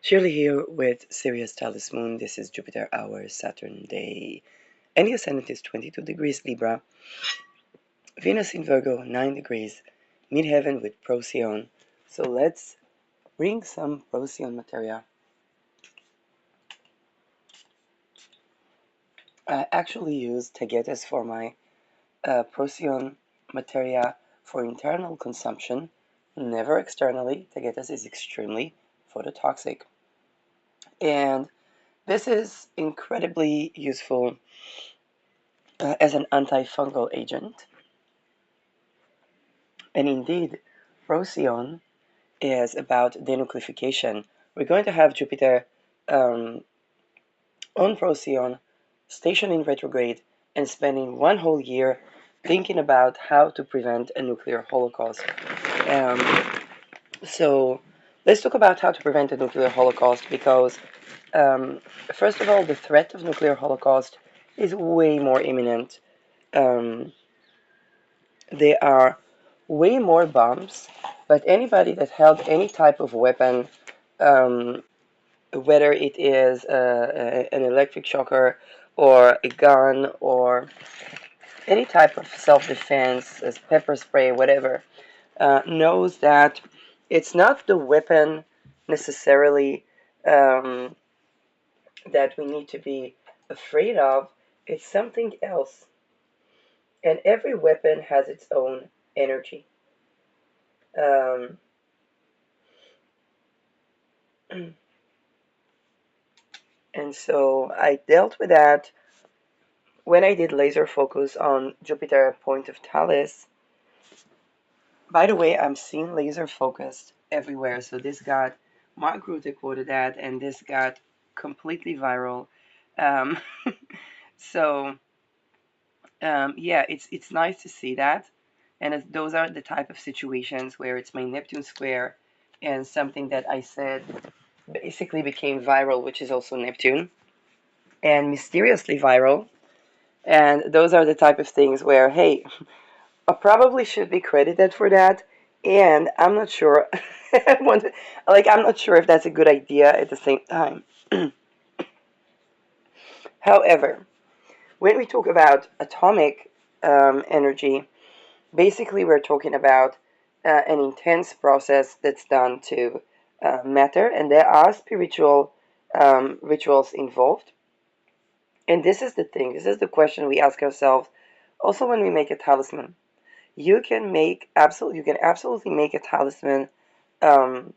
Shirley here with Sirius Talis Moon. This is Jupiter hour, Saturn day. And the ascendant is 22 degrees Libra. Venus in Virgo, 9 degrees. Midheaven with Procyon. So let's bring some Procyon materia. I actually use Tagetes for my Procyon materia for internal consumption, never externally. Tagetes is extremely phototoxic. And this is incredibly useful as an antifungal agent. And indeed, Procyon is about denucleafication. We're going to have Jupiter um, on Procyon, stationed in retrograde, and spending one whole year thinking about how to prevent a nuclear holocaust. Um, so let's talk about how to prevent a nuclear holocaust because, um, first of all, the threat of nuclear holocaust is way more imminent. Um, there are way more bombs, but anybody that held any type of weapon, um, whether it is an electric shocker or a gun or any type of self-defense, as pepper spray, whatever, knows that it's not the weapon necessarily um, that we need to be afraid of, it's something else. And every weapon has its own energy. Um, and so I dealt with that when I did laser focus on Jupiter point of Thales. By the way, I'm seeing laser focused everywhere. So this got Mark Rutte quoted that, and this got completely viral. Um, so yeah, it's nice to see that, and those are the type of situations where it's my Neptune square and something that I said basically became viral, which is also Neptune, and mysteriously viral. And those are the type of things where, hey, I probably should be credited for that. And I'm not sure. I'm not sure if that's a good idea at the same time. However, when we talk about atomic energy, basically we're talking about an intense process that's done to matter, and there are spiritual rituals involved. And this is the thing, this is the question we ask ourselves also when we make a talisman. You can absolutely make a talisman um,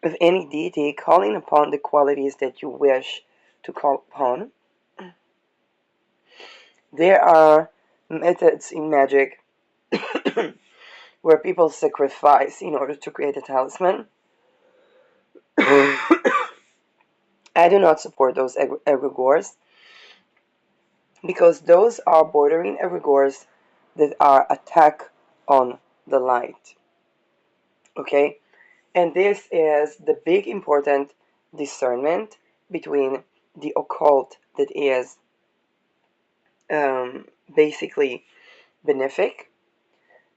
of any deity, calling upon the qualities that you wish to call upon. There are methods in magic where people sacrifice in order to create a talisman. I do not support those egregores because those are bordering egregores that are attack on the light. Okay? And this is the big important discernment between the occult that is basically benefic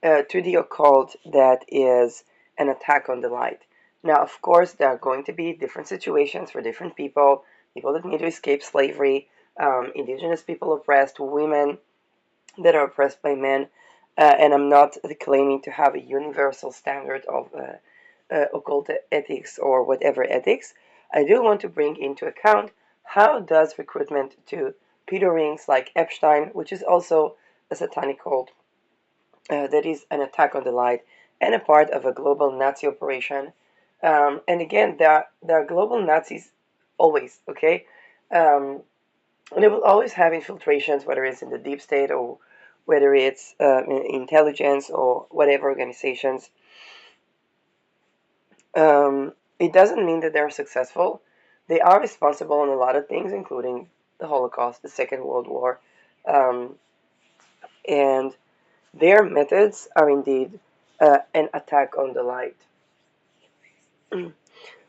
to the occult that is an attack on the light. Now, of course, there are going to be different situations for different people, people that need to escape slavery, indigenous people oppressed, women that are oppressed by men, and I'm not claiming to have a universal standard of occult ethics or whatever ethics. I do want to bring into account how does recruitment to pedo rings like Epstein, which is also a satanic cult, that is an attack on the light and a part of a global Nazi operation. And again, there are global Nazis always, okay? And they will always have infiltrations, whether it's in the deep state or whether it's in intelligence or whatever organizations. It doesn't mean that they're successful. They are responsible in a lot of things, including the Holocaust, the Second World War, um, and their methods are indeed an attack on the light.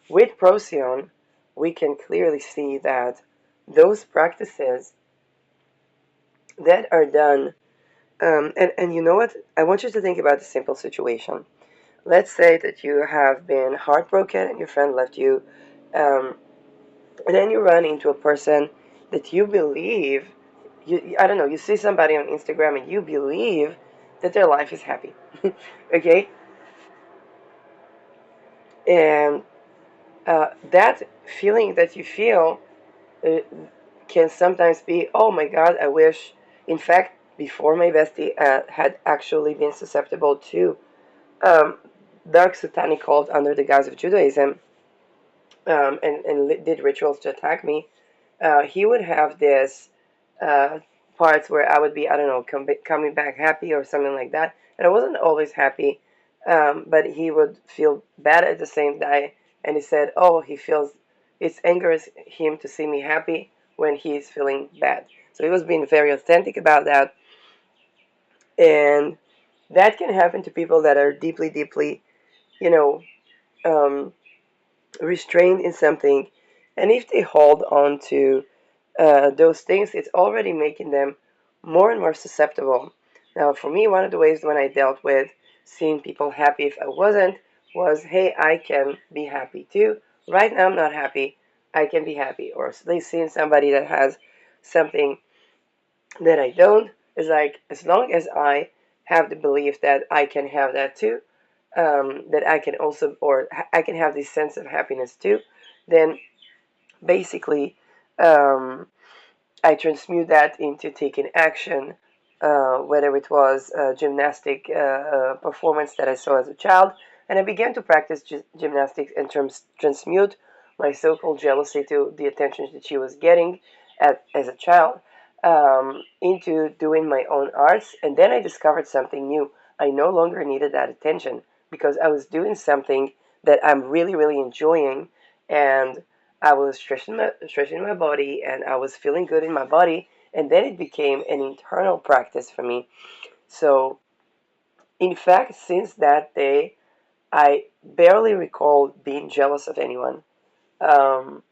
With Procyon, we can clearly see that those practices that are done, and you know what? I want you to think about a simple situation. Let's say that you have been heartbroken and your friend left you, um, and then you run into a person that you believe, I don't know, you see somebody on Instagram and you believe that their life is happy. Okay? And that feeling that you feel uh, can sometimes be, oh my God, I wish. In fact, before my bestie had actually been susceptible to um, dark satanic cult under the guise of Judaism, and did rituals to attack me, he would have this uh, parts where I would be, I don't know, coming back happy or something like that. And I wasn't always happy, but he would feel bad at the same time. And he said, oh, it angers him to see me happy when he's feeling bad. So he was being very authentic about that. And that can happen to people that are deeply, deeply, you know, um, restrained in something. And if they hold on to those things, it's already making them more and more susceptible. Now, for me, one of the ways when I dealt with seeing people happy if I wasn't was, hey, I can be happy too. Right now, I'm not happy. I can be happy. Or they seeing somebody that has something that I don't, is like, as long as I have the belief that I can have that too, that I can also, or I can have this sense of happiness too, then basically, um, I transmute that into taking action, whether it was a gymnastic performance that I saw as a child, and I began to practice gymnastics and transmute my so-called jealousy to the attention that she was getting as a child into doing my own arts, and then I discovered something new. I no longer needed that attention because I was doing something that I'm really, really enjoying, and I was stretching my body and I was feeling good in my body, and then it became an internal practice for me. So, in fact, since that day, I barely recall being jealous of anyone. Um,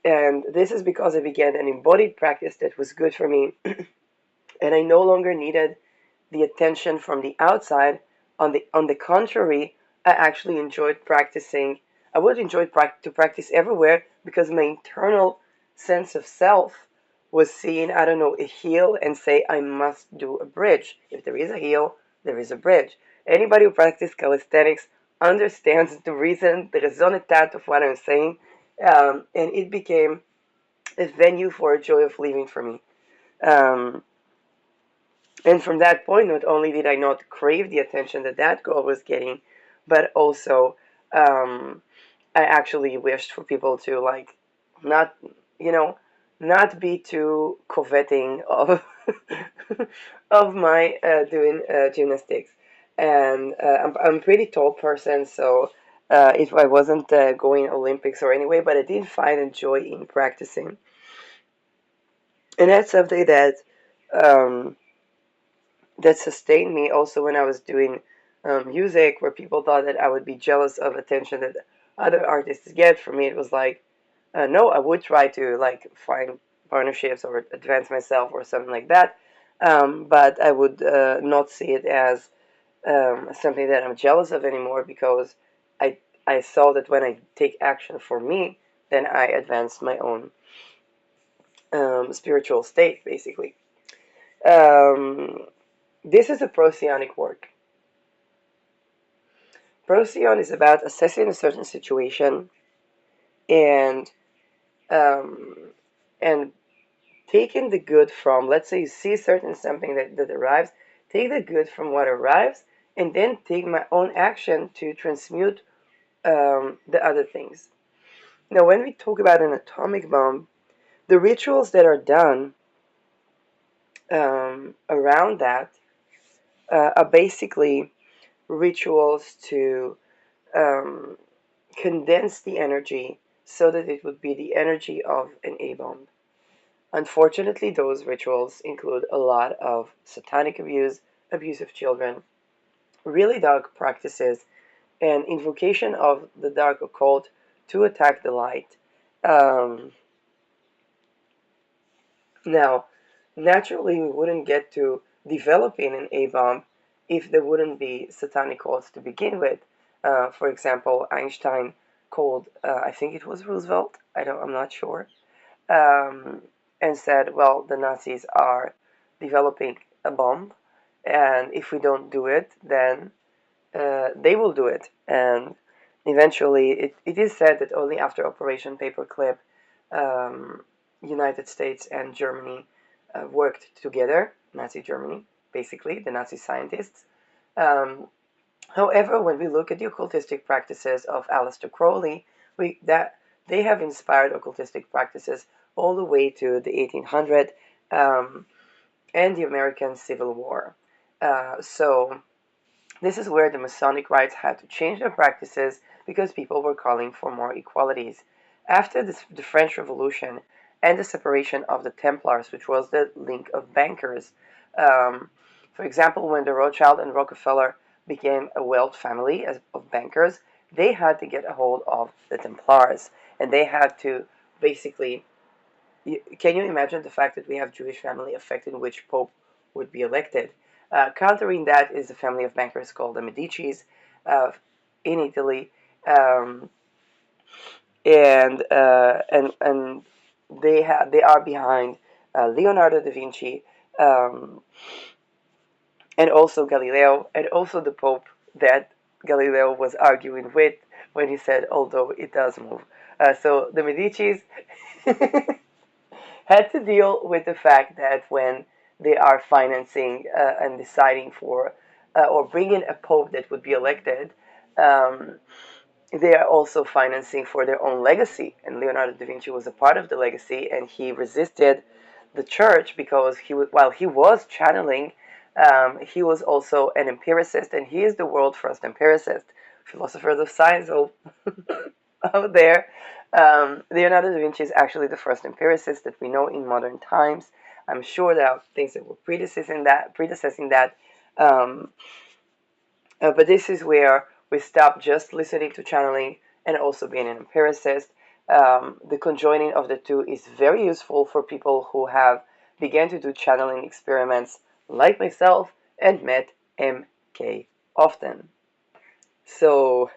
and this is because I began an embodied practice that was good for me, and I no longer needed the attention from the outside. On the contrary, I actually enjoyed practicing. I would enjoy to practice everywhere because my internal sense of self was seeing, I don't know, a heel and say I must do a bridge. If there is a heel, there is a bridge. Anybody who practices calisthenics understands the reason, the raison d'etre of what I'm saying, and it became a venue for a joy of living for me. Um, and from that point, not only did I not crave the attention that that girl was getting, but also um, I actually wished for people to like not, you know, not be too coveting of of my doing gymnastics. And I'm a pretty tall person, so if I wasn't going Olympics or anyway, but I did find a joy in practicing, and that's something um, that sustained me also when I was doing music, where people thought that I would be jealous of attention that other artists get. For me, it was like, no, I would try to like find partnerships or advance myself or something like that, but I would not see it as something that I'm jealous of anymore because I I saw that when I take action for me, then I advance my own spiritual state, basically. Um, this is a Procyon work. Procyon is about assessing a certain situation and um, and taking the good from, let's say you see certain something that arrives, take the good from what arrives, and then take my own action to transmute the other things. Now, when we talk about an atomic bomb, the rituals that are done around that are basically rituals to um, condense the energy so that it would be the energy of an A bomb. Unfortunately, those rituals include a lot of satanic abuse, abuse of children, really dark practices, and invocation of the dark occult to attack the light. Um, Now, naturally, we wouldn't get to developing an A bomb if there wouldn't be satanic cults to begin with. For example, Einstein called, I think it was Roosevelt, I'm not sure, um, and said, well, the Nazis are developing a bomb, and if we don't do it, then they will do it. And eventually, it is said that only after Operation Paperclip, um, United States and Germany worked together, Nazi Germany, basically, the Nazi scientists. Um, However, when we look at the occultistic practices of Aleister Crowley, that they have inspired occultistic practices all the way to the 1800s and the American Civil War. So this is where the Masonic rites had to change their practices because people were calling for more equalities. After the French Revolution and the separation of the Templars, which was the link of bankers, um, for example, when the Rothschild and Rockefeller became a wealth family of bankers, they had to get a hold of the Templars, and they had to basically. Can you imagine the fact that we have Jewish family affecting which pope would be elected? Countering that is the family of bankers called the Medicis uh, in Italy, um, and they are behind Leonardo da Vinci, um, and also Galileo, and also the Pope that Galileo was arguing with when he said, although it does move. So the Medicis had to deal with the fact that when they are financing and deciding for or bringing a pope that would be elected, um, they are also financing for their own legacy. And Leonardo da Vinci was a part of the legacy, and he resisted the church because while he was channeling, he was also an empiricist, and he is the world's first empiricist. Philosophers of science out there. Leonardo da Vinci is actually the first empiricist that we know in modern times. I'm sure there are things that were predecessing that. Um, but this is where we stop just listening to channeling and also being an empiricist. The conjoining of the two is very useful for people who have began to do channeling experiments like myself and met MK often. So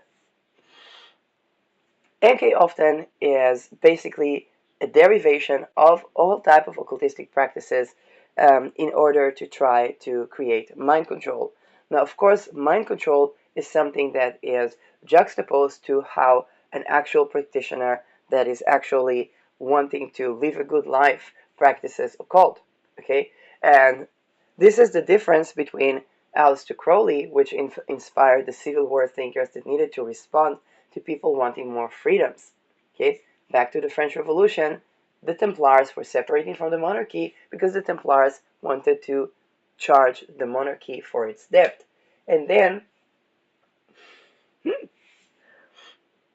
MK often is basically a derivation of all type of occultistic practices in order to try to create mind control. Now, of course, mind control is something that is juxtaposed to how an actual practitioner that is actually wanting to live a good life practices occult. Okay, and this is the difference between Aleister Crowley, which inspired the Civil War thinkers that needed to respond to people wanting more freedoms. Okay, back to the French Revolution, the Templars were separating from the monarchy because the Templars wanted to charge the monarchy for its debt. And then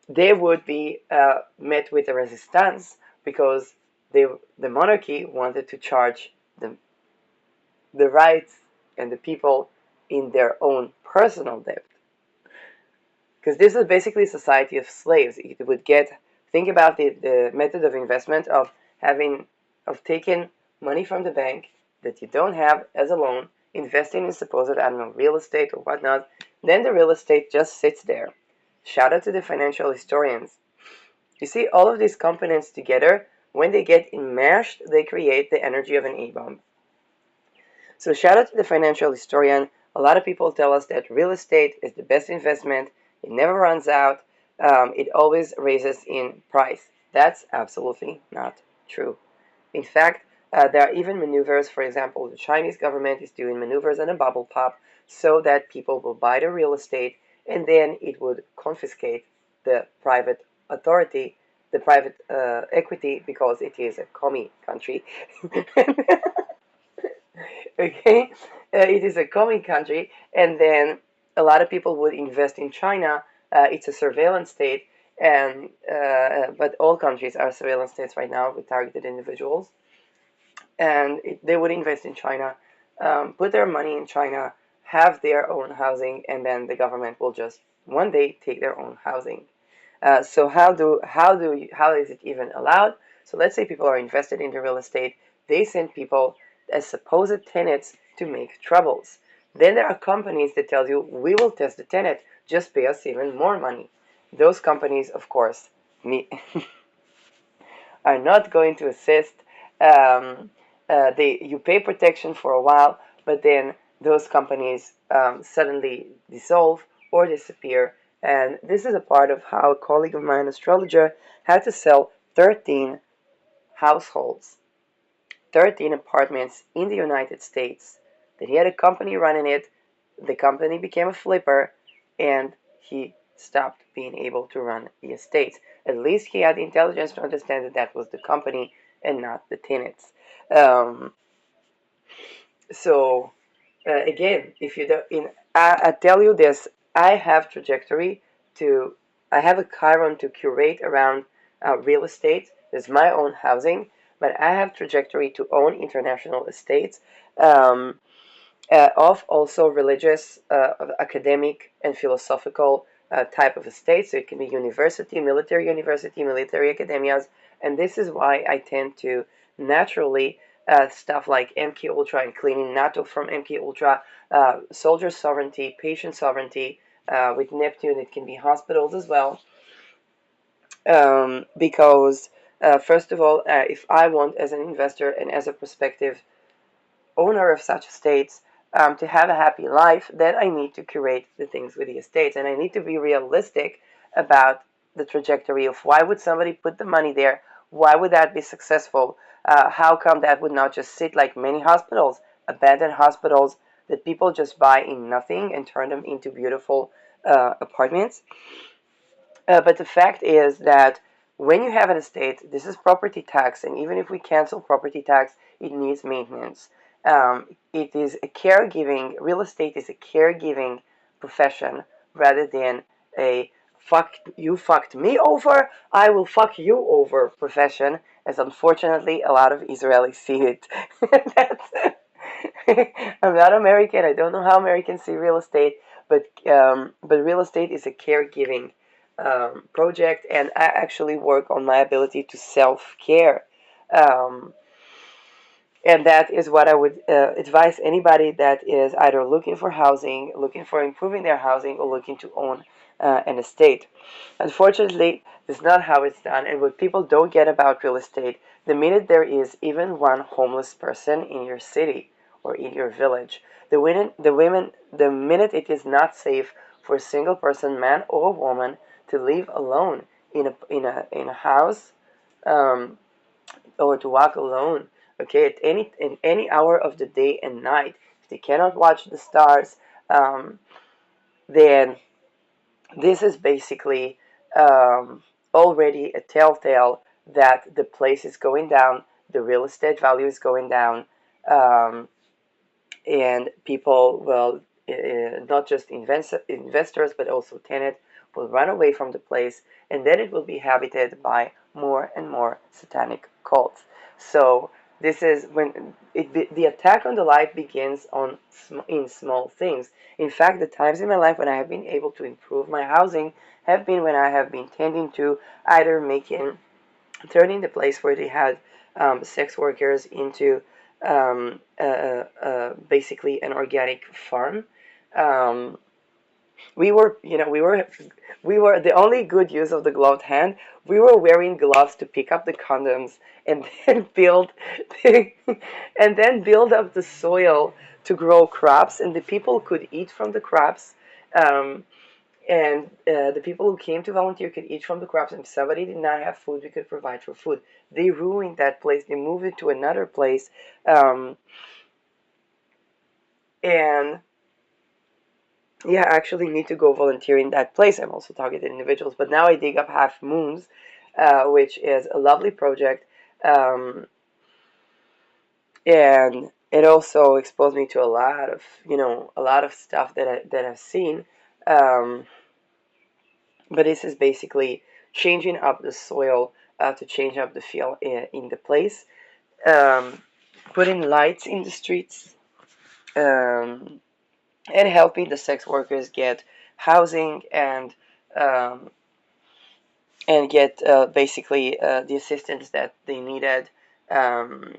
they would be met with a resistance because the monarchy wanted to charge the rights and the people in their own personal debt. Because this is basically a society of slaves. It would think about the method of investment of taking money from the bank that you don't have as a loan, investing in supposed, I don't know, real estate or whatnot. Then the real estate just sits there. Shout out to the financial historians. You see, all of these components together, when they get enmeshed, they create the energy of an A-bomb. So shout out to the financial historian. A lot of people tell us that real estate is the best investment. It never runs out. It always raises in price. That's absolutely not true. In fact, there are even maneuvers. For example, the Chinese government is doing maneuvers on a bubble pop so that people will buy the real estate and then it would confiscate the private authority, the private equity, because it is a commie country. Okay, it is a coming country, and then a lot of people would invest in China. It's a surveillance state, and but all countries are surveillance states right now with targeted individuals, and they would invest in China, put their money in China, have their own housing, and then the government will just one day take their own housing. So how is it even allowed? So let's say people are invested in the real estate. They send people as supposed tenants to make troubles. Then there are companies that tell you, we will test the tenant, just pay us even more money. Those companies, of course, me, are not going to assist. Um, you pay protection for a while, but then those companies suddenly dissolve or disappear. And this is a part of how a colleague of mine, astrologer, had to sell 13 households, 13 apartments in the United States. That he had a company running it, the company became a flipper, and he stopped being able to run the estates. At least he had the intelligence to understand that that was the company and not the tenants. Um, so again, if you do, I tell you this, I have trajectory to, I have a Chiron to curate around real estate. There's my own housing, but I have trajectory to own international estates. Um, of also religious, academic, and philosophical type of estates. So it can be university, military academias, and this is why I tend to naturally stuff like MK Ultra and cleaning NATO from MK Ultra, soldier sovereignty, patient sovereignty. With Neptune, it can be hospitals as well, because first of all, if I want as an investor and as a prospective owner of such estates to have a happy life, then I need to curate the things with the estates, and I need to be realistic about the trajectory of why would somebody put the money there, why would that be successful, how come that would not just sit like many hospitals, abandoned hospitals that people just buy in nothing and turn them into beautiful apartments. But the fact is that when you have an estate, this is property tax, and even if we cancel property tax, it needs maintenance. It is a caregiving, real estate is a caregiving profession rather than a fuck, you fucked me over, I will fuck you over profession, as unfortunately a lot of Israelis see it. I'm not American, I don't know how Americans see real estate, but real estate is a caregiving project, and I actually work on my ability to self care. Um, and that is what I would advise anybody that is either looking for housing, looking for improving their housing, or looking to own an estate. Unfortunately, that's not how it's done. And what people don't get about real estate, the minute there is even one homeless person in your city or in your village, the minute it is not safe for a single person, man or woman, to live alone in a house. Um, or to walk alone, okay, at any hour of the day and night. If they cannot watch the stars, um, then this is basically already a telltale that the place is going down, the real estate value is going down, um, and people will, not just investors but also tenants will run away from the place, and then it will be habited by more and more satanic cults. So this is when the attack on the life begins in small things. In fact, the times in my life when I have been able to improve my housing have been when I have been tending to either turning the place where they had sex workers into basically an organic farm. Um, we were the only good use of the gloved hand. We were wearing gloves to pick up the condoms and then build up the soil to grow crops, and the people could eat from the crops. Um, and the people who came to volunteer could eat from the crops, and if somebody did not have food, we could provide for food. They ruined that place. They moved it to another place, and yeah, I actually need to go volunteer in that place. I'm also targeted individuals, but now I dig up half moons, which is a lovely project, um, and it also exposed me to a lot of stuff that I've seen. Um, but this is basically changing up the soil to change up the feel in the place, um, putting lights in the streets, um, and helping the sex workers get housing um, and get basically the assistance that they needed um,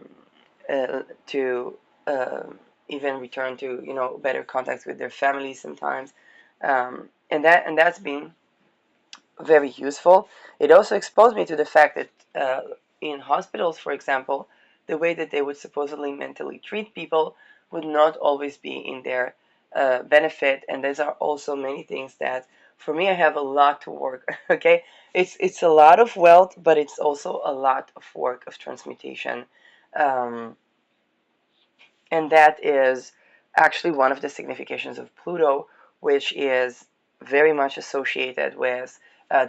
to uh, even return to better contacts with their families sometimes, and that's been very useful. It also exposed me to the fact that in hospitals, for example, the way that they would supposedly mentally treat people would not always be in their benefit, and these are also many things that, for me, I have a lot to work. Okay, it's a lot of wealth, but it's also a lot of work of transmutation. Um, and that is actually one of the significations of Pluto, which is very much associated with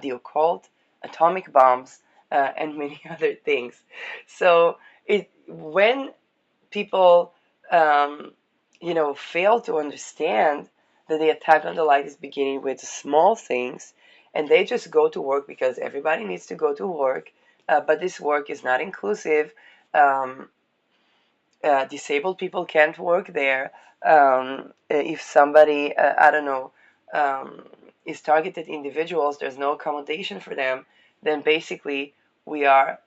the occult, atomic bombs, and many other things. So when people, um, fail to understand that the attack on the light is beginning with small things, and they just go to work because everybody needs to go to work, but this work is not inclusive. Um, Disabled people can't work there. If somebody, I don't know, is targeted individuals, there's no accommodation for them, then basically we are,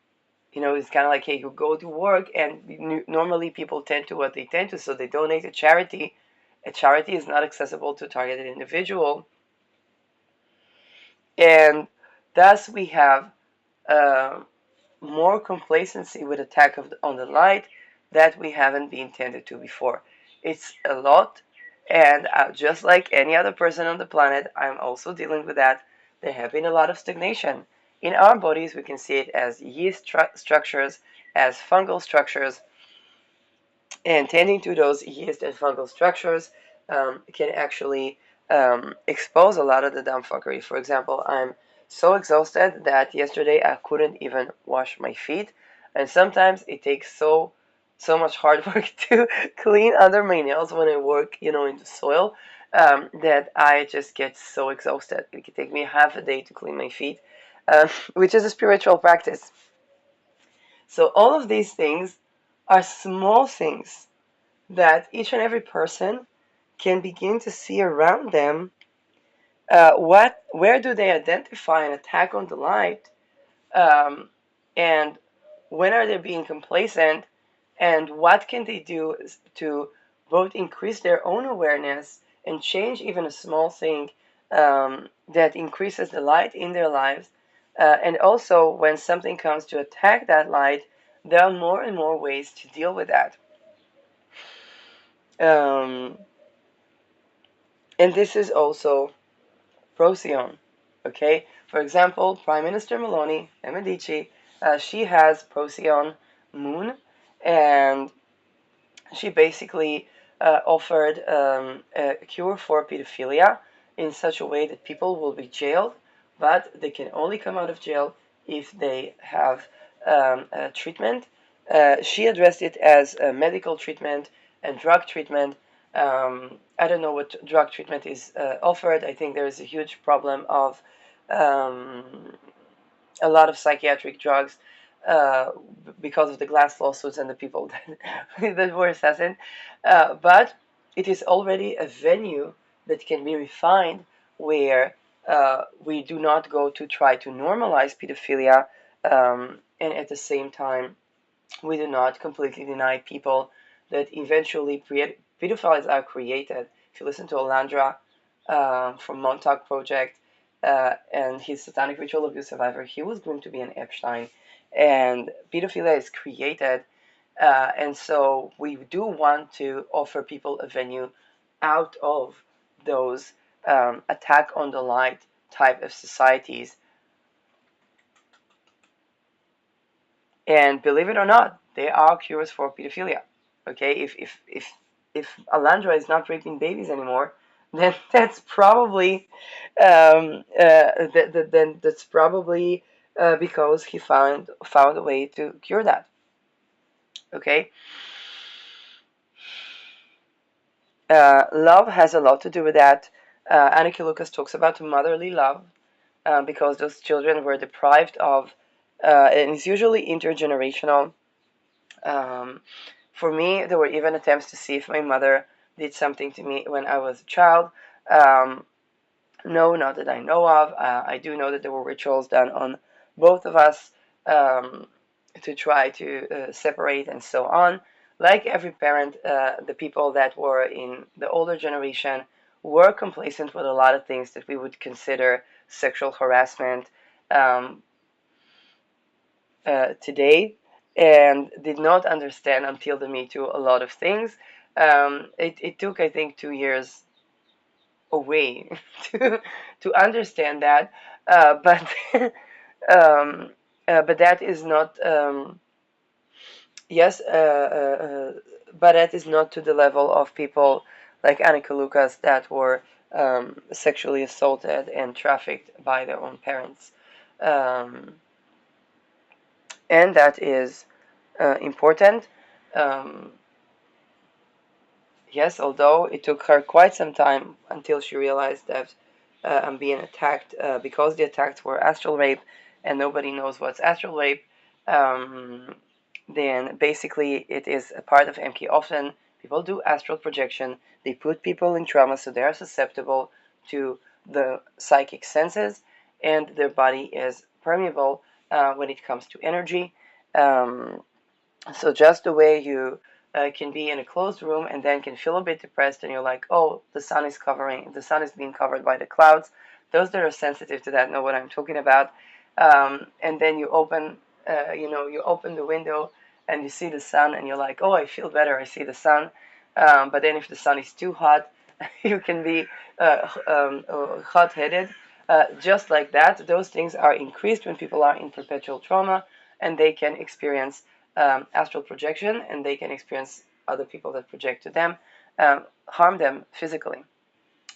it's kind of like, hey, you go to work, and normally people tend to what they tend to, so they donate to charity. A charity is not accessible to a targeted individual, and thus we have uh, more complacency with attack on the light that we haven't been tended to before. It's a lot, and just like any other person on the planet, I'm also dealing with that. There have been a lot of stagnation. In our bodies, we can see it as yeast structures, as fungal structures, and tending to those yeast and fungal structures can actually expose a lot of the dumb fuckery. For example, I'm so exhausted that yesterday I couldn't even wash my feet, and sometimes it takes so much hard work to clean under my nails when I work, in the soil, that I just get so exhausted. It can take me half a day to clean my feet, which is a spiritual practice. So all of these things are small things that each and every person can begin to see around them. Where do they identify an attack on the light, um, and when are they being complacent, and what can they do to both increase their own awareness and change even a small thing that increases the light in their lives. And also, when something comes to attack that light, there are more and more ways to deal with that. Um, and this is also Procyon. Okay, for example, Prime Minister Meloni Medici, she has Procyon moon, and she basically offered a cure for pedophilia in such a way that people will be jailed, but they can only come out of jail if they have treatment. She addressed it as a medical treatment and drug treatment. I don't know what drug treatment is offered. I think there is a huge problem of um, a lot of psychiatric drugs uh, because of the glass lawsuits and the people that were assassinated. But it is already a venue that can be refined where we do not go to try to normalize pedophilia, and at the same time, we do not completely deny people that eventually pedophiles are created. If you listen to Alandra from Montauk Project and his satanic ritual abuse survivor, he was going to be an Epstein, and pedophilia is created. And so we do want to offer people a venue out of those attack on the light type of societies. And believe it or not, there are cures for pedophilia. Okay, if Alandra is not raping babies anymore, then that's probably then that's probably because he found a way to cure that. Okay, love has a lot to do with that. Annika Lucas talks about motherly love because those children were deprived of, and it's usually intergenerational. Um, For me, there were even attempts to see if my mother did something to me when I was a child. Um, no, not that I know of. I do know that there were rituals done on both of us um, to try to separate and so on. like every parent, the people that were in the older generation were complacent with a lot of things that we would consider sexual harassment um, today, and did not understand until the Me Too a lot of things. It took, I think, 2 years away to understand that, but um, but that is not yes, but that is not to the level of people like Annika Lucas that were sexually assaulted and trafficked by their own parents, um, and that is important. Um, Yes, although it took her quite some time until she realized that I'm being attacked because the attacks were astral rape and nobody knows what's astral rape, um, then basically it is a part of MK. Often people do astral projection, they put people in trauma so they are susceptible to the psychic senses and their body is permeable when it comes to energy. Um, so just the way you can be in a closed room and then can feel a bit depressed and you're like, oh, the sun is being covered by the clouds. Those that are sensitive to that know what I'm talking about. And then you open the window and you see the sun and you're like, oh, I feel better. I see the sun. But then if the sun is too hot, you can be hot-headed. Just like that, those things are increased when people are in perpetual trauma and they can experience astral projection and they can experience other people that project to them, harm them physically.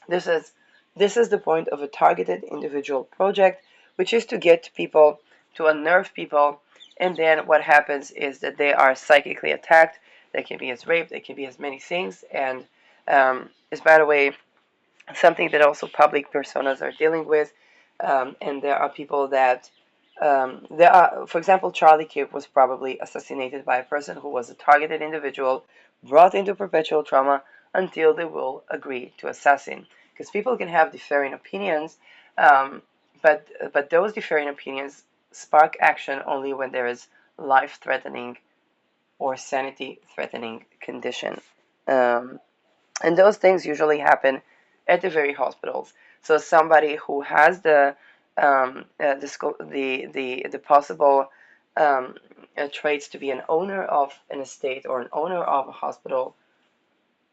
This is this is the point of a targeted individual project, which is to get people, to unnerve people, and then what happens is that they are psychically attacked. They can be as rape, they can be as many things, and is, by the way, something that also public personas are dealing with. And there are people that for example, Charlie Kirk was probably assassinated by a person who was a targeted individual, brought into perpetual trauma until they will agree to assassin. Because people can have differing opinions, um, but those differing opinions spark action only when there is life-threatening or sanity-threatening condition. Um, and those things usually happen at the very hospitals. So somebody who has the possible traits to be an owner of an estate or an owner of a hospital,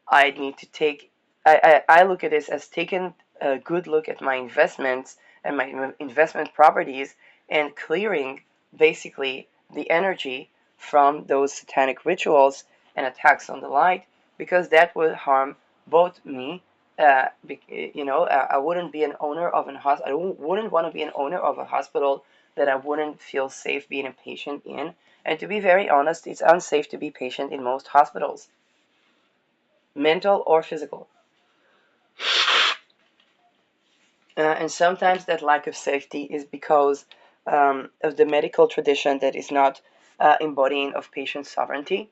I need to take. I look at this as taking a good look at my investments and my investment properties and clearing basically the energy from those satanic rituals and attacks on the light, because that would harm both me. I wouldn't be an owner of an hospital. I wouldn't want to be an owner of a hospital that I wouldn't feel safe being a patient in. And to be very honest, it's unsafe to be patient in most hospitals, mental or physical. And sometimes that lack of safety is because of the medical tradition that is not embodying of patient sovereignty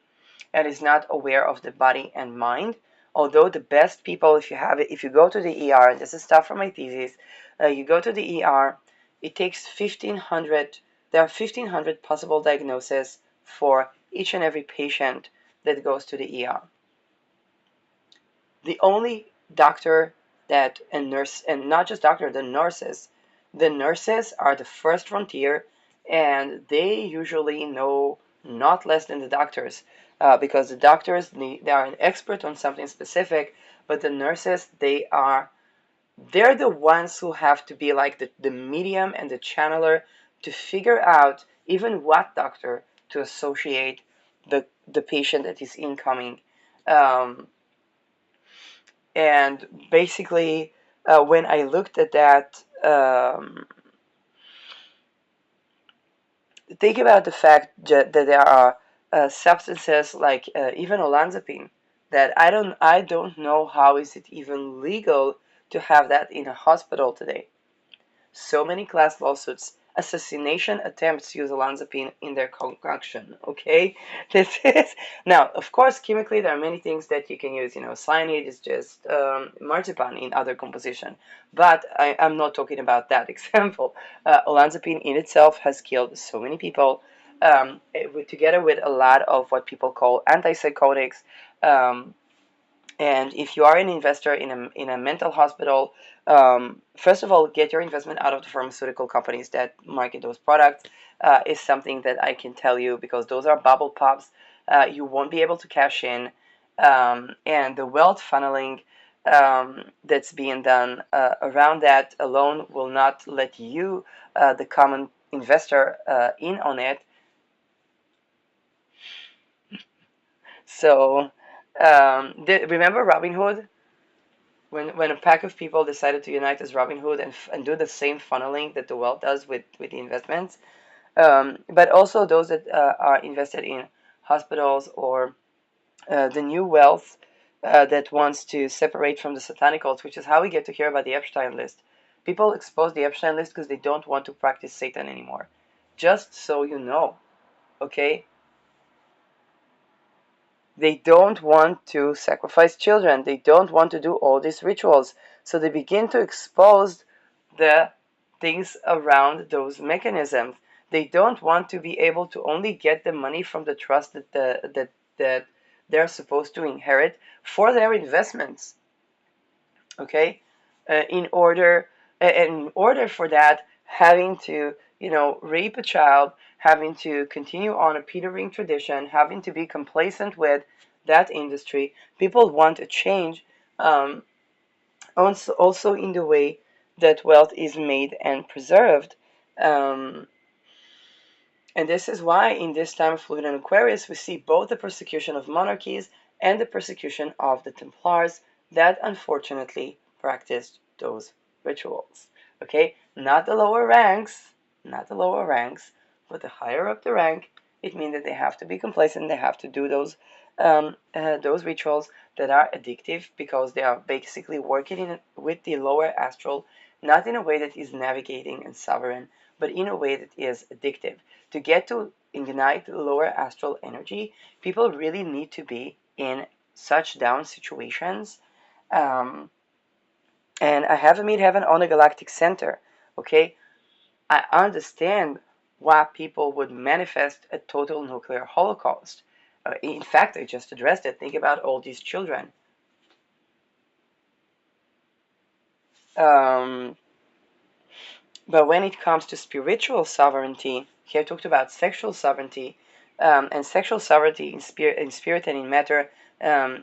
and is not aware of the body and mind. Although the best people, if you go to the ER, and this is stuff from my thesis, you go to the ER, it takes 1,500. There are 1,500 possible diagnoses for each and every patient that goes to the ER. The only doctor that and nurse, and not just doctor, the nurses are the first frontier, and they usually know not less than the doctors, because the doctors they are an expert on something specific, but the nurses they're the ones who have to be like the medium and the channeler to figure out even what doctor to associate the patient that is incoming. um, and basically, when I looked at that, think about the fact that there are substances like even olanzapine that I don't know how is it even legal to have that in a hospital today. So many class lawsuits, assassination attempts use olanzapine in their concoction. Okay, this is now, of course, chemically there are many things that you can use. Cyanide is just marzipan in other composition, but I'm not talking about that example. Olanzapine in itself has killed so many people. together with a lot of what people call antipsychotics. Um, and if you are an investor in a mental hospital, first of all, get your investment out of the pharmaceutical companies that market those products. Is something that I can tell you because those are bubble pops. You won't be able to cash in, and the wealth funneling that's being done around that alone will not let you, the common investor, in on it. So, remember Robin Hood? When a pack of people decided to unite as Robin Hood and do the same funneling that the wealth does with the investments, but also those that are invested in hospitals or the new wealth that wants to separate from the satanic cults, which is how we get to hear about the Epstein list. People expose the Epstein list because they don't want to practice Satan anymore. Just so you know, okay? They don't want to sacrifice children. They don't want to do all these rituals. So they begin to expose the things around those mechanisms. They don't want to be able to only get the money from the trust that they're supposed to inherit for their investments. Okay, in order for that, having to rape a child, having to continue on a petering tradition, having to be complacent with that industry, people want a change. Also in the way that wealth is made and preserved. um, and this is why, in this time of Fluid and Aquarius, we see both the persecution of monarchies and the persecution of the Templars that unfortunately practiced those rituals. Okay, not the lower ranks, not the lower ranks, but the higher up the rank. It means that they have to be complacent. They have to do those rituals that are addictive because they are basically working with the lower astral, not in a way that is navigating and sovereign, but in a way that is addictive. To get to ignite lower astral energy, people really need to be in such down situations. Um, and I have a midheaven on a galactic center. Okay, I understand why people would manifest a total nuclear holocaust. In fact, I just addressed it. Think about all these children. Um, But when it comes to spiritual sovereignty, here I talked about sexual sovereignty, and sexual sovereignty in spirit and in matter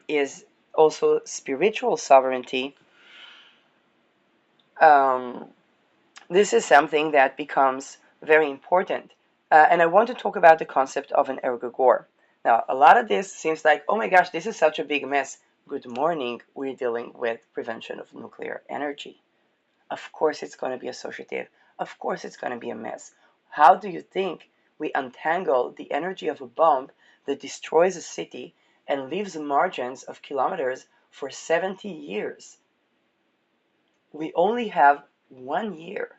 is also spiritual sovereignty. Um, this is something that becomes very important. And I want to talk about the concept of an ergregore. Now, a lot of this seems like, oh my gosh, this is such a big mess. Good morning, we're dealing with prevention of nuclear energy. Of course it's going to be associative. Of course it's going to be a mess. How do you think we untangle the energy of a bomb that destroys a city and leaves margins of kilometers for 70 years? We only have 1 year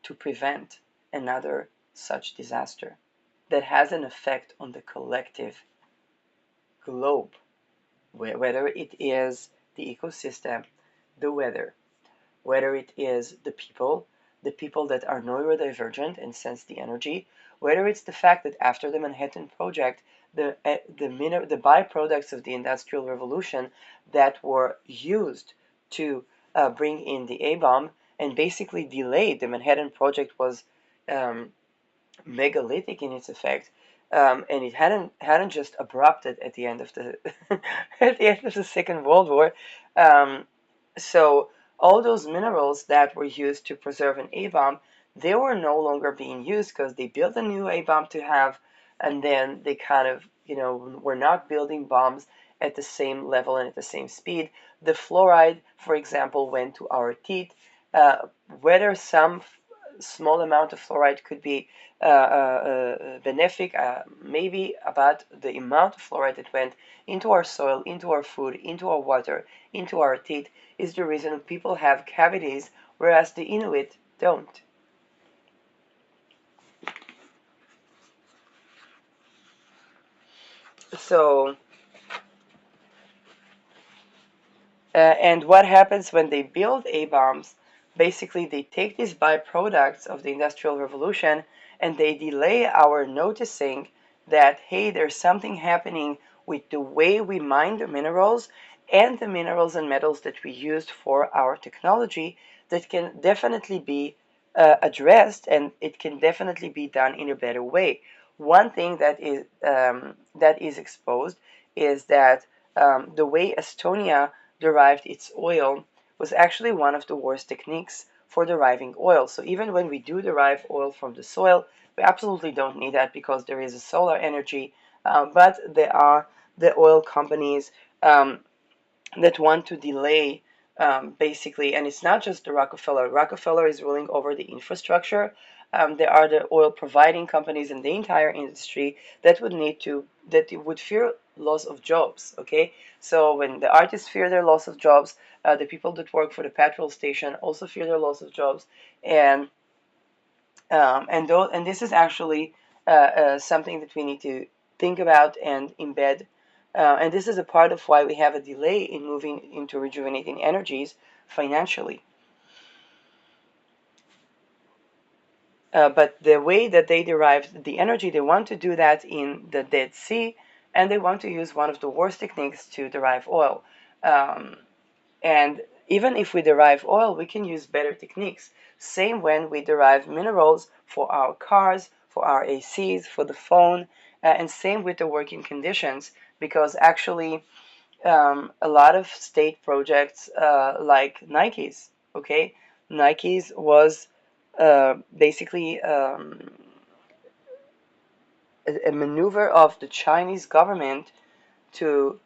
to prevent another such disaster that has an effect on the collective globe, whether it is the ecosystem, the weather, whether it is the people that are neurodivergent and sense the energy, whether it's the fact that after the Manhattan Project, the byproducts of the Industrial Revolution that were used to bring in the A bomb and basically delayed the Manhattan Project was um, megalithic in its effect, and it hadn't just abrupted at the end of the at the end of the Second World War. Um, so all those minerals that were used to preserve an A bomb, they were no longer being used because they built a new A bomb to have, and then they kind of were not building bombs at the same level and at the same speed. The fluoride, for example, went to our teeth. Whether some small amount of fluoride could be benefic, maybe, about the amount of fluoride that went into our soil, into our food, into our water, into our teeth is the reason people have cavities, whereas the Inuit don't. So, and what happens when they build A bombs? Basically, they take these byproducts of the Industrial Revolution and they delay our noticing that, hey, there's something happening with the way we mine the minerals and the minerals and metals that we used for our technology that can definitely be addressed, and it can definitely be done in a better way. One thing that is exposed is that the way Estonia derived its oil was actually one of the worst techniques for deriving oil. So even when we do derive oil from the soil, we absolutely don't need that because there is a solar energy. But there are the oil companies that want to delay, basically, and it's not just the Rockefeller. Rockefeller is ruling over the infrastructure. There are the oil providing companies in the entire industry that would fear loss of jobs. Okay, so when the artists fear their loss of jobs, the people that work for the petrol station also fear their loss of jobs, and and this is actually something that we need to think about and embed. And this is a part of why we have a delay in moving into rejuvenating energies financially. But the way that they derive the energy, they want to do that in the Dead Sea, and they want to use one of the worst techniques to derive oil. Um, And even if we derive oil, we can use better techniques. Same when we derive minerals for our cars, for our ACs, for the phone, and same with the working conditions, because actually a lot of state projects like Nike's, okay, Nike's was basically a maneuver of the Chinese government to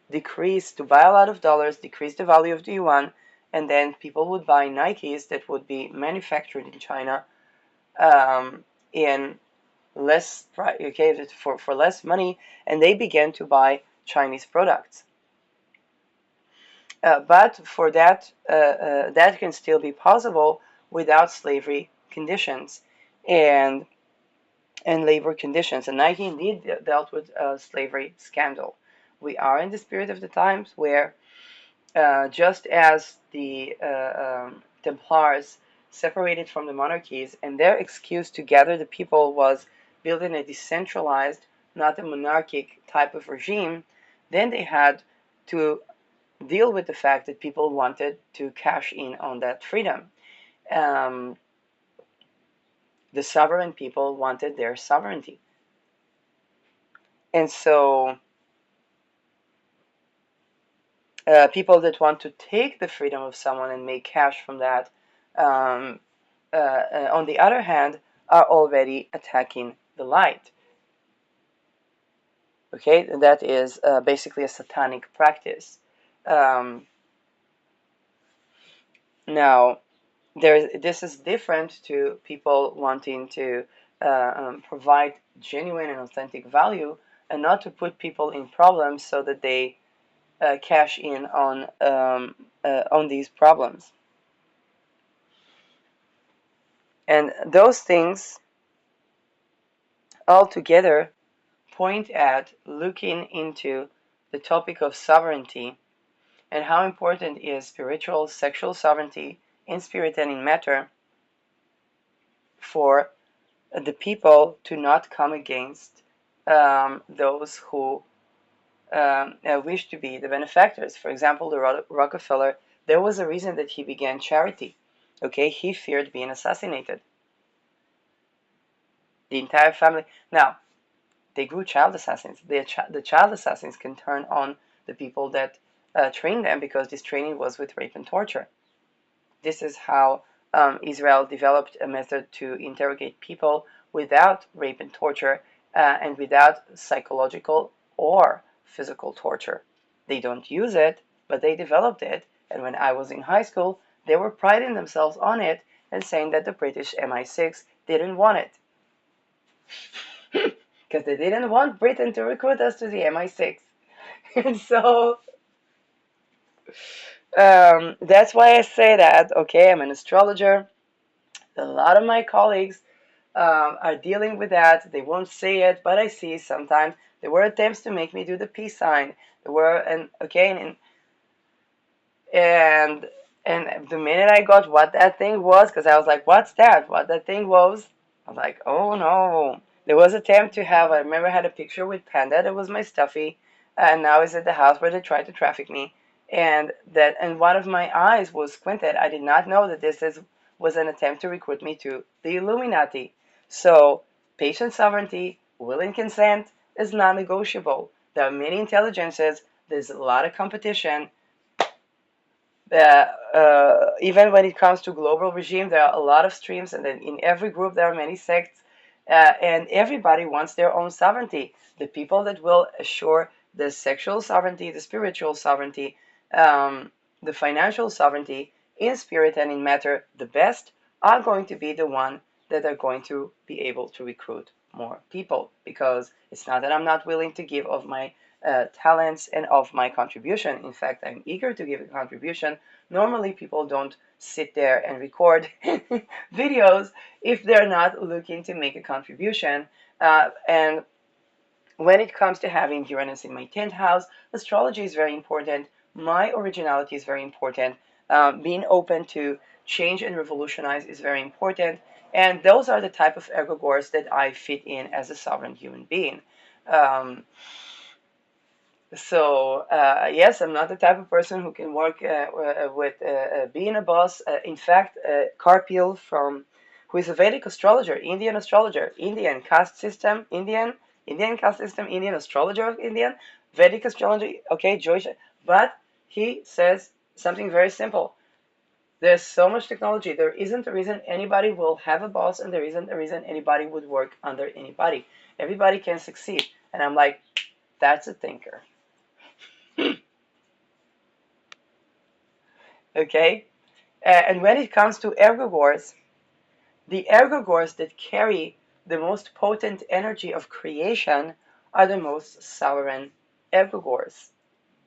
buy a lot of dollars, decrease the value of the yuan, and then people would buy Nikes that would be manufactured in China in less price, okay, for less money, and they began to buy Chinese products. But for that, that can still be possible without slavery conditions and labor conditions. And Nike indeed dealt with a slavery scandal. We are in the spirit of the times where just as the Templars separated from the monarchies, and their excuse to gather the people was building a decentralized, not a monarchic type of regime, then they had to deal with the fact that people wanted to cash in on that freedom. Um, the sovereign people wanted their sovereignty. And so people that want to take the freedom of someone and make cash from that, um, on the other hand, are already attacking the light. Okay, and that is basically a satanic practice. Um, Now, this is different to people wanting to provide genuine and authentic value, and not to put people in problems so that they cash in on these problems. And those things all together point at looking into the topic of sovereignty and how important is spiritual sexual sovereignty in spirit and in matter for the people to not come against those who wish to be the benefactors. For example, the Rockefeller, there was a reason that he began charity. Okay, he feared being assassinated. The entire family. Now, they grew child assassins. The child assassins can turn on the people that train them because this training was with rape and torture. This is how Israel developed a method to interrogate people without rape and torture and without psychological or physical torture. They don't use it, but they developed it. And when I was in high school, they were priding themselves on it and saying that the British MI6 didn't want it. Because they didn't want Britain to recruit us to the MI6. And so that's why I say that, okay, I'm an astrologer. A lot of my colleagues are dealing with that. They won't say it, but I see sometimes there were attempts to make me do the peace sign. There were, and okay, and the minute I got what that thing was, because I was like, what's that? What that thing was, I'm like, oh no. There was an attempt to have, I remember I had a picture with Panda that was my stuffy, and now he's at the house where they tried to traffic me. And one of my eyes was squinted. I did not know that was an attempt to recruit me to the Illuminati. So, patient sovereignty, will and consent is non negotiable. There are many intelligences, there's a lot of competition, even when it comes to global regime, there are a lot of streams, and then in every group there are many sects, and everybody wants their own sovereignty. The people that will assure the sexual sovereignty, the spiritual sovereignty, um, the financial sovereignty in spirit and in matter the best are going to be the one that are going to be able to recruit more people, because it's not that I'm not willing to give of my talents and of my contribution. In fact, I'm eager to give a contribution. Normally, people don't sit there and record videos if they're not looking to make a contribution. And when it comes to having Uranus in my 10th house, astrology is very important. My originality is very important. Being open to change and revolutionize is very important. And those are the type of egregores that I fit in as a sovereign human being. Um, yes, I'm not the type of person who can work with being a boss. In fact, Karpil who is a Vedic astrologer, Indian astrologer, Indian caste system, Indian caste system, Indian astrologer of Indian, Vedic astrology, okay, Jewish, but he says something very simple. There's so much technology. There isn't a reason anybody will have a boss, and there isn't a reason anybody would work under anybody. Everybody can succeed. And I'm like, that's a thinker. Okay? And when it comes to Ergregores, the Ergregores that carry the most potent energy of creation are the most sovereign Ergregores.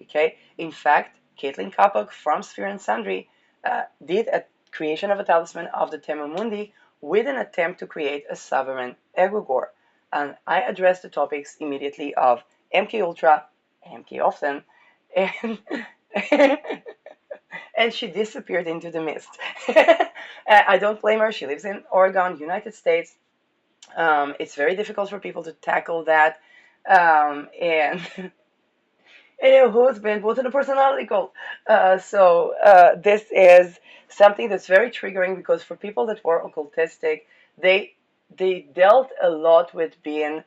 Okay? In fact, Caitlin Kapok from Sphere and Sundry did a creation of a talisman of the Temamundi with an attempt to create a sovereign Ergregore. And I addressed the topics immediately of MK Ultra, MK Often, and and she disappeared into the mist. I don't blame her. She lives in Oregon, United States. It's very difficult for people to tackle that. And who's been put in a personality cult. This is something that's very triggering, because for people that were occultistic, they they dealt a lot with being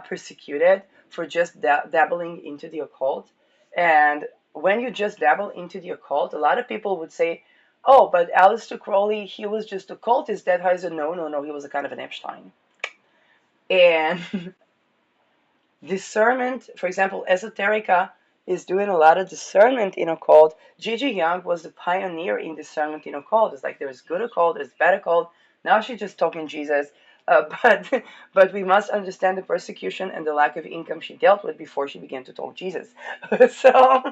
persecuted for just dabbling into the occult. And when you just dabble into the occult, a lot of people would say, "Oh, but Aleister Crowley, he was just occultist." That has a no, no, no. He was a kind of an Epstein. And discernment, for example, esoterica is doing a lot of discernment in occult. Gigi Young was the pioneer in discernment in occult. It's like there's good occult, there's bad occult. Now she's just talking Jesus. But we must understand the persecution and the lack of income she dealt with before she began to talk Jesus. So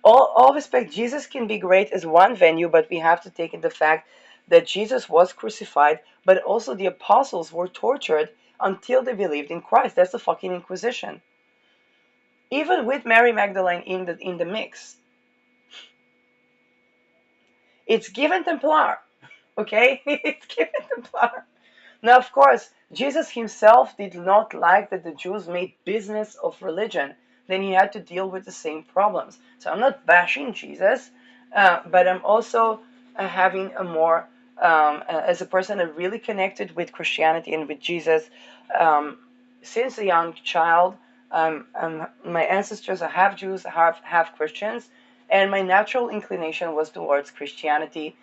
all respect, Jesus can be great as one venue, but we have to take in the fact that Jesus was crucified, but also the apostles were tortured until they believed in Christ. That's the fucking Inquisition. Even with Mary Magdalene in the mix, it's given Templar. Okay, it's given Templar. Now, of course, Jesus himself did not like that the Jews made business of religion. Then he had to deal with the same problems. So I'm not bashing Jesus, but I'm also having a more, as a person that really connected with Christianity and with Jesus um, since a young child. My ancestors are half Jews, half Christians, and my natural inclination was towards Christianity,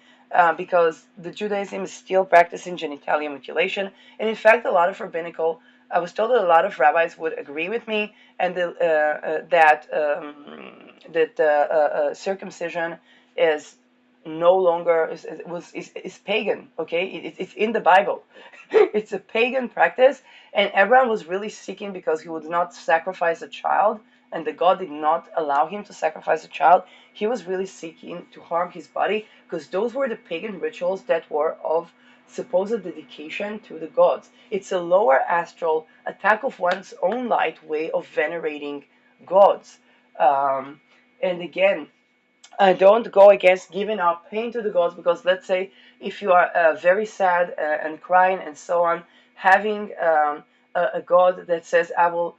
because the Judaism is still practicing genitalia mutilation. And in fact, a lot of rabbinical, I was told that a lot of rabbis would agree with me, and that circumcision is no longer is pagan. Okay, it's in the Bible. It's a pagan practice, and Abraham was really seeking because he would not sacrifice a child, and the God did not allow him to sacrifice a child. He was really seeking to harm his body, because those were the pagan rituals that were of supposed dedication to the gods. It's a lower astral attack of one's own light way of venerating gods. And again, Don't go against giving up pain to the gods, because let's say if you are very sad and crying and so on, having a god that says I will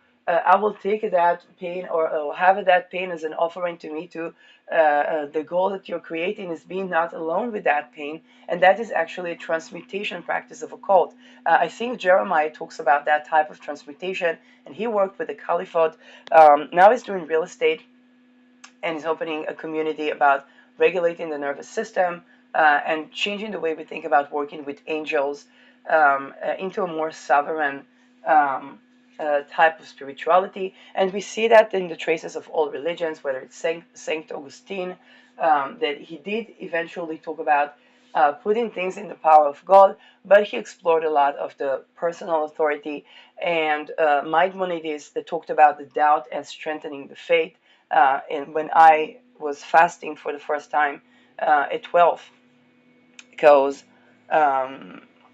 take that pain, or have that pain as an offering to me, to the goal that you're creating is being not alone with that pain, and that is actually a transmutation practice of a cult. I think Jeremiah talks about that type of transmutation, and he worked with the caliphate. Now he's doing real estate, and is opening a community about regulating the nervous system, and changing the way we think about working with angels, into a more sovereign type of spirituality. And we see that in the traces of all religions, whether it's Saint Augustine, that he did eventually talk about putting things in the power of God, but he explored a lot of the personal authority. And Maimonides that talked about the doubt and strengthening the faith. And when I was fasting for the first time at 12, because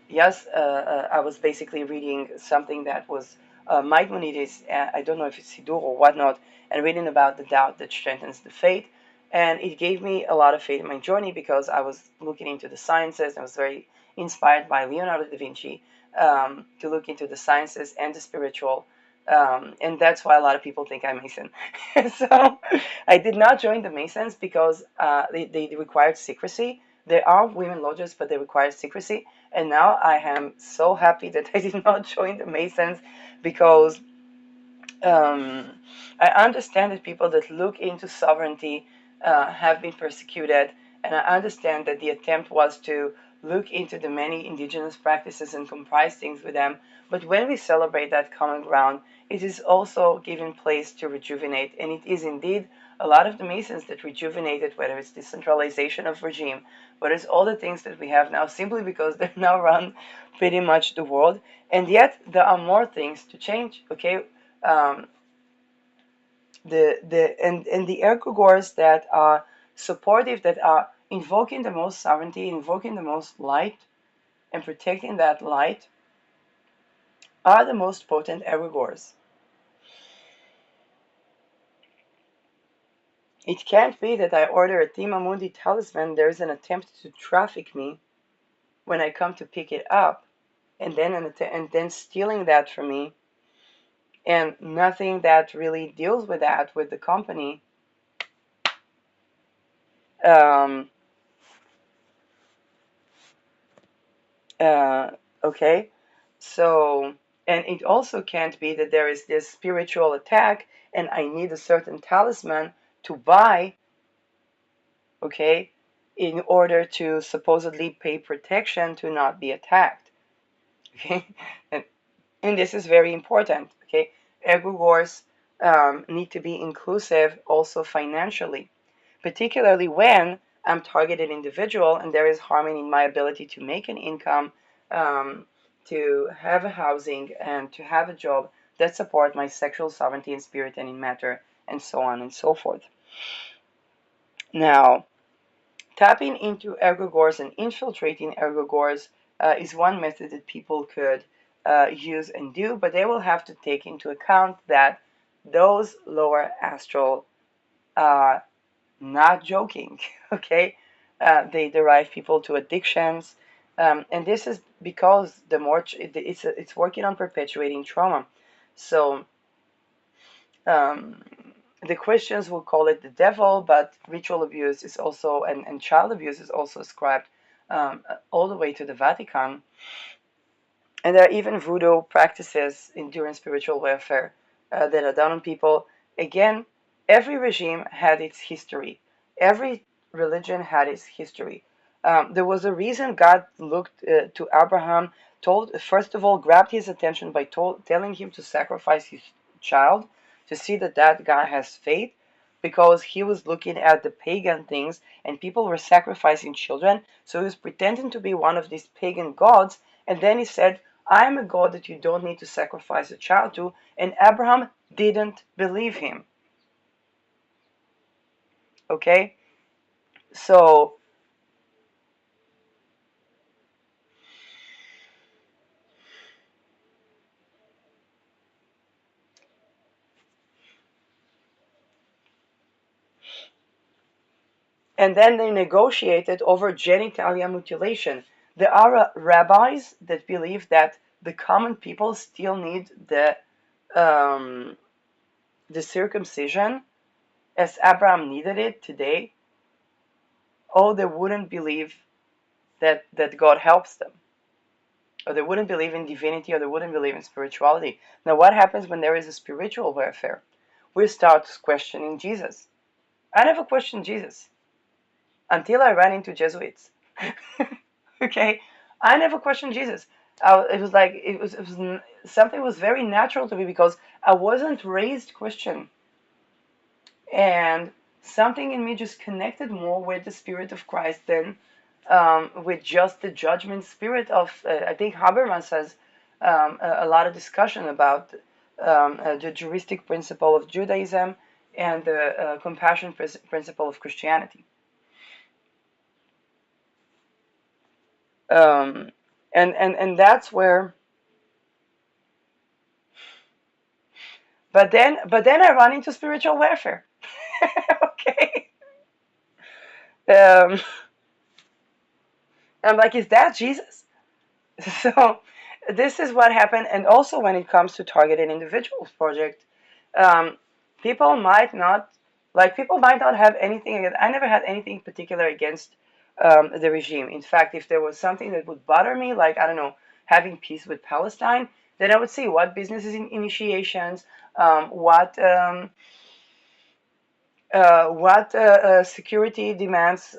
yes, I was basically reading something that was Maimonides, I don't know if it's Sidur or whatnot, and reading about the doubt that strengthens the faith. And it gave me a lot of faith in my journey, because I was looking into the sciences. I was very inspired by Leonardo da Vinci, to look into the sciences and the spiritual. And that's why a lot of people think I'm Mason. So I did not join the Masons because they required secrecy. There are women lodges, but they require secrecy. And now I am so happy that I did not join the Masons, because um, I understand that people that look into sovereignty have been persecuted, and I understand that the attempt was to look into the many indigenous practices and comprise things with them. But when we celebrate that common ground, it is also giving place to rejuvenate, and it is indeed a lot of the Masons that rejuvenated, whether it's decentralization of regime, whether it's all the things that we have now, simply because they now run pretty much the world. And yet there are more things to change. Okay, um, and the Ergregores that are supportive, that are invoking the most sovereignty, invoking the most light, and protecting that light, are the most potent Ergregores. It can't be that I order a Timamundi talisman, there is an attempt to traffic me when I come to pick it up, and then stealing that from me, and nothing that really deals with that with the company. Um, Uh, okay, so, and it also can't be that there is this spiritual attack and I need a certain talisman to buy, okay, in order to supposedly pay protection to not be attacked. Okay, and, and this is very important. Okay, egregores need to be inclusive also financially, particularly when I'm targeted individual and there is harming in my ability to make an income, um, to have a housing, and to have a job that support my sexual sovereignty in spirit and in matter, and so on and so forth. Now, tapping into egregores and infiltrating egregores is one method that people could use and do, but they will have to take into account that those lower astral are not joking, okay? They derive people to addictions, and this is because the more it's working on perpetuating trauma. So um, the Christians will call it the devil, but ritual abuse is also, and child abuse is also ascribed all the way to the Vatican. And there are even voodoo practices during spiritual warfare that are done on people. Again, every regime had its history. Every religion had its history. There was a reason God looked to Abraham, told, first of all, grabbed his attention by telling him to sacrifice his child, to see that that guy has faith, because he was looking at the pagan things and people were sacrificing children. So he was pretending to be one of these pagan gods. And then he said, I am a God that you don't need to sacrifice a child to. And Abraham didn't believe him. Okay? So, and then they negotiated over genitalia mutilation. There are rabbis that believe that the common people still need um, the circumcision as Abraham needed it today, or they wouldn't believe that God helps them, or they wouldn't believe in divinity, or they wouldn't believe in spirituality. Now, what happens when there is a spiritual warfare? We start questioning Jesus. I never questioned Jesus until I ran into Jesuits. Okay, I never questioned Jesus. It was like it was something was very natural to me because I wasn't raised Christian, and something in me just connected more with the Spirit of Christ than with just the judgment spirit of. I think Habermas has a lot of discussion about the juristic principle of Judaism and the compassion principle of Christianity. Um, and that's where. But then I run into spiritual warfare. Okay. Um, I'm like, is that Jesus? So this is what happened. And also when it comes to targeted individuals project, um, people might not people might not have anything against. I never had anything particular against the regime. In fact, if there was something that would bother me, like I don't know, having peace with Palestine, then I would see what businesses initiations, what security demands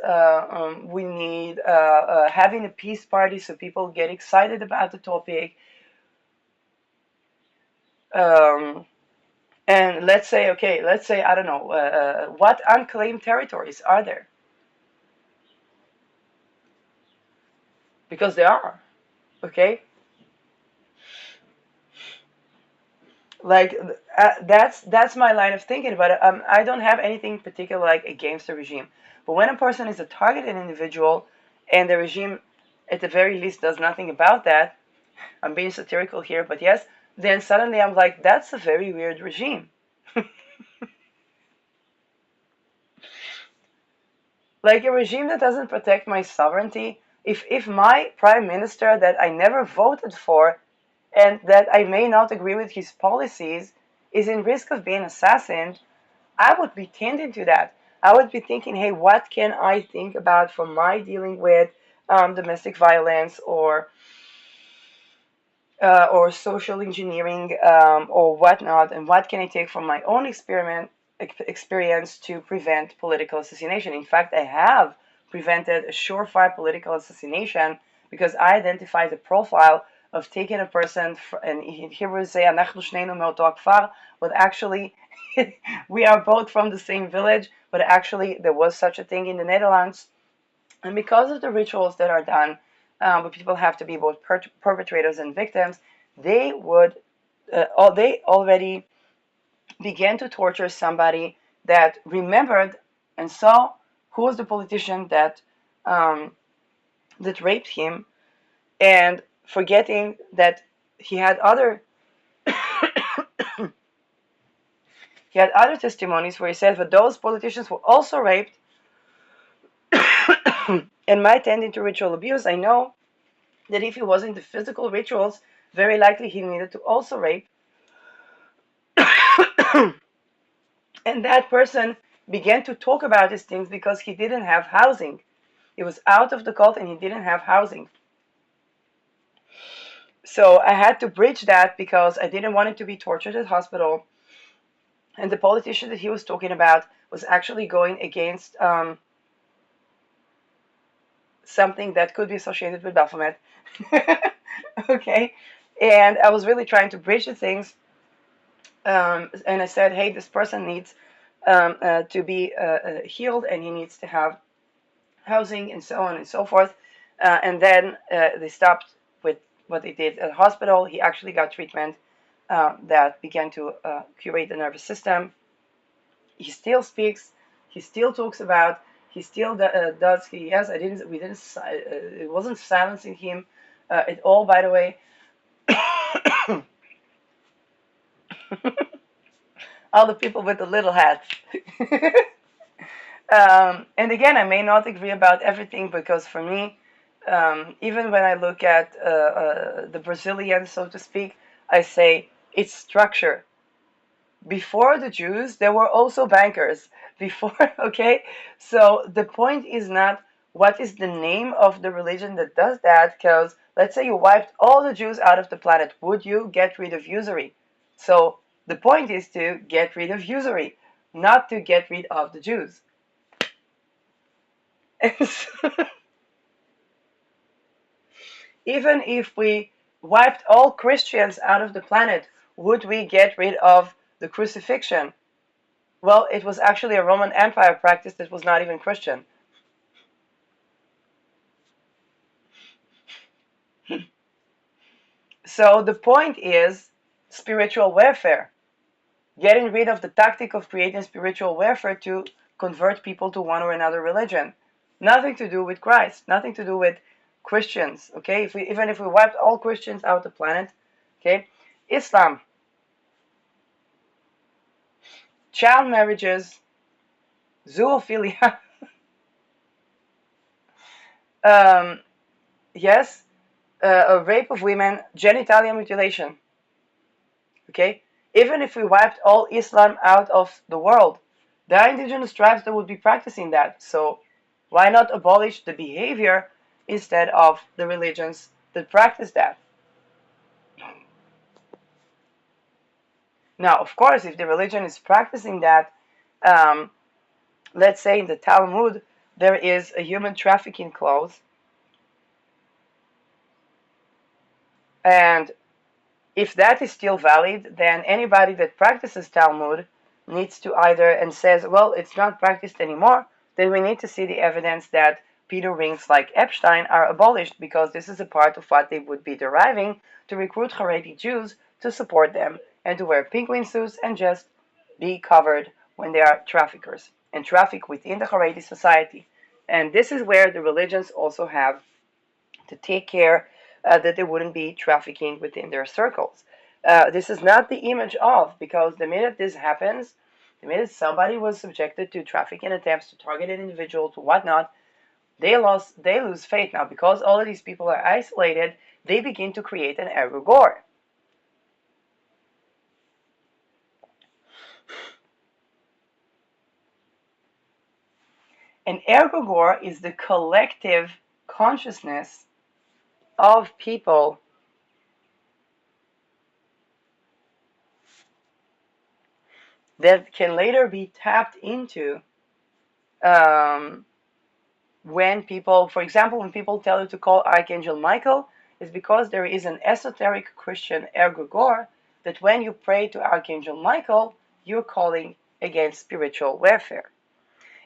we need, having a peace party so people get excited about the topic. Um, and let's say, I don't know, what unclaimed territories are there? Because there are, okay? Like that's my line of thinking. But I don't have anything particular like against the regime. But when a person is a targeted individual, and the regime, at the very least, does nothing about that, I'm being satirical here, but yes, then suddenly I'm like, that's a very weird regime. Like a regime that doesn't protect my sovereignty. If my prime minister that I never voted for and that I may not agree with his policies is in risk of being assassinated, I would be tending to that. I would be thinking, hey, what can I think about for my dealing with domestic violence or social engineering or whatnot, and what can I take from my own experience to prevent political assassination. In fact, I have prevented a surefire political assassination because I identified the profile of taking a person, and in Hebrew say, "Anachnu shneinu me'oto hakfar," but actually, we are both from the same village, but actually there was such a thing in the Netherlands. And because of the rituals that are done, where people have to be both perpetrators and victims, they already began to torture somebody that remembered and saw who was the politician um, that raped him, and forgetting that he had other he had other testimonies where he said that those politicians were also raped and might tend into ritual abuse. I know that if he was into physical rituals, very likely he needed to also rape. And that person began to talk about these things because he didn't have housing. He was out of the cult and he didn't have housing. So I had to bridge that because I didn't want him to be tortured at hospital. And the politician that he was talking about was actually going against something that could be associated with Baphomet. Okay. And I was really trying to bridge the things. And I said, hey, this person needs to be healed, and he needs to have housing, and so on and so forth. And then they stopped with what they did at the hospital. He actually got treatment that began to curate the nervous system. He still speaks. He still talks about. He still does. Yes, I didn't. We didn't. It wasn't silencing him at all. By the way, all the people with the little hats. And again, I may not agree about everything because for me, even when I look at the Brazilians, so to speak, I say it's structure. Before the Jews, there were also bankers. Before, okay? So the point is not what is the name of the religion that does that, because let's say you wiped all the Jews out of the planet, would you get rid of usury? So the point is to get rid of usury, not to get rid of the Jews. Even if we wiped all Christians out of the planet, would we get rid of the crucifixion? Well, it was actually a Roman Empire practice that was not even Christian. So the point is spiritual warfare, getting rid of the tactic of creating spiritual warfare to convert people to one or another religion. Nothing to do with Christ, nothing to do with Christians, okay? Even if we wiped all Christians out of the planet, okay? Islam, child marriages, zoophilia, um, yes, a rape of women, genitalia mutilation, okay? Even if we wiped all Islam out of the world, there are indigenous tribes that would be practicing that. So why not abolish the behavior instead of the religions that practice that? Now, of course, if the religion is practicing that, um, let's say in the Talmud, there is a human trafficking clause, and if that is still valid, then anybody that practices Talmud needs to either and says, well, it's not practiced anymore, then we need to see the evidence that pedo rings like Epstein are abolished because this is a part of what they would be deriving to recruit Haredi Jews to support them and to wear penguin suits and just be covered when they are traffickers and traffic within the Haredi society. And this is where the religions also have to take care that they wouldn't be trafficking within their circles. This is not the image of, because the minute this happens, the minute somebody was subjected to trafficking attempts to target an individual to whatnot, they lose faith now because all of these people are isolated. They begin to create an Ergregore. An Ergregore is the collective consciousness of people that can later be tapped into um, when people, for example, when people tell you to call Archangel Michael, is because there is an esoteric Christian egregore that when you pray to Archangel Michael, you're calling against spiritual warfare.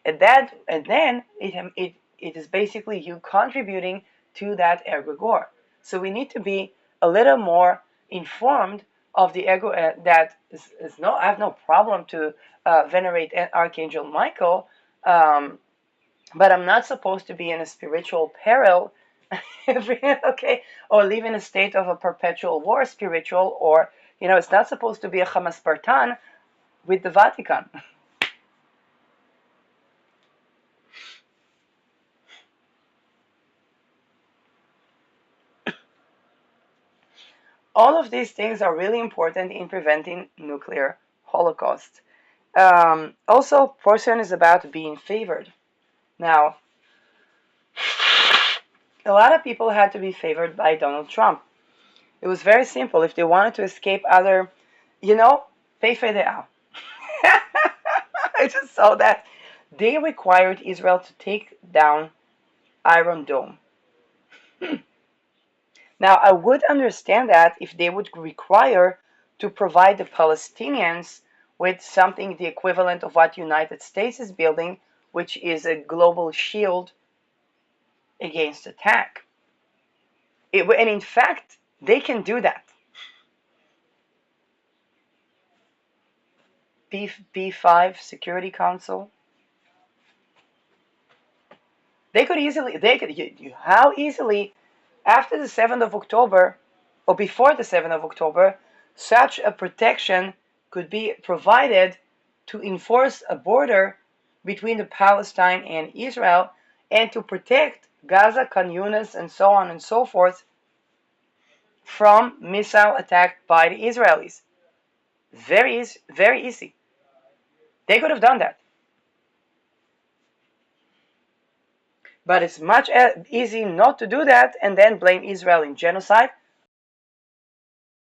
And then it is basically you contributing to that egregore. So we need to be a little more informed of the ego that is no, I have no problem to venerate Archangel Michael. But I'm not supposed to be in a spiritual peril, okay, or live in a state of a perpetual war, spiritual, or it's not supposed to be a Hamaspartan with the Vatican. All of these things are really important in preventing nuclear holocaust. Also, portion is about being favored. Now, a lot of people had to be favored by Donald Trump. It was very simple. If they wanted to escape other, pay for the out. I just saw that they required Israel to take down Iron Dome. Now, I would understand that if they would require to provide the Palestinians with something the equivalent of what United States is building, which is a global shield against attack. And in fact, they can do that. P5 Security Council. How easily, after the 7th of October, or before the 7th of October, such a protection could be provided to enforce a border between the Palestine and Israel, and to protect Gaza, Khan Yunis, and so on and so forth from missile attack by the Israelis. Very easy, very easy. They could have done that. But it's much easy not to do that and then blame Israel in genocide,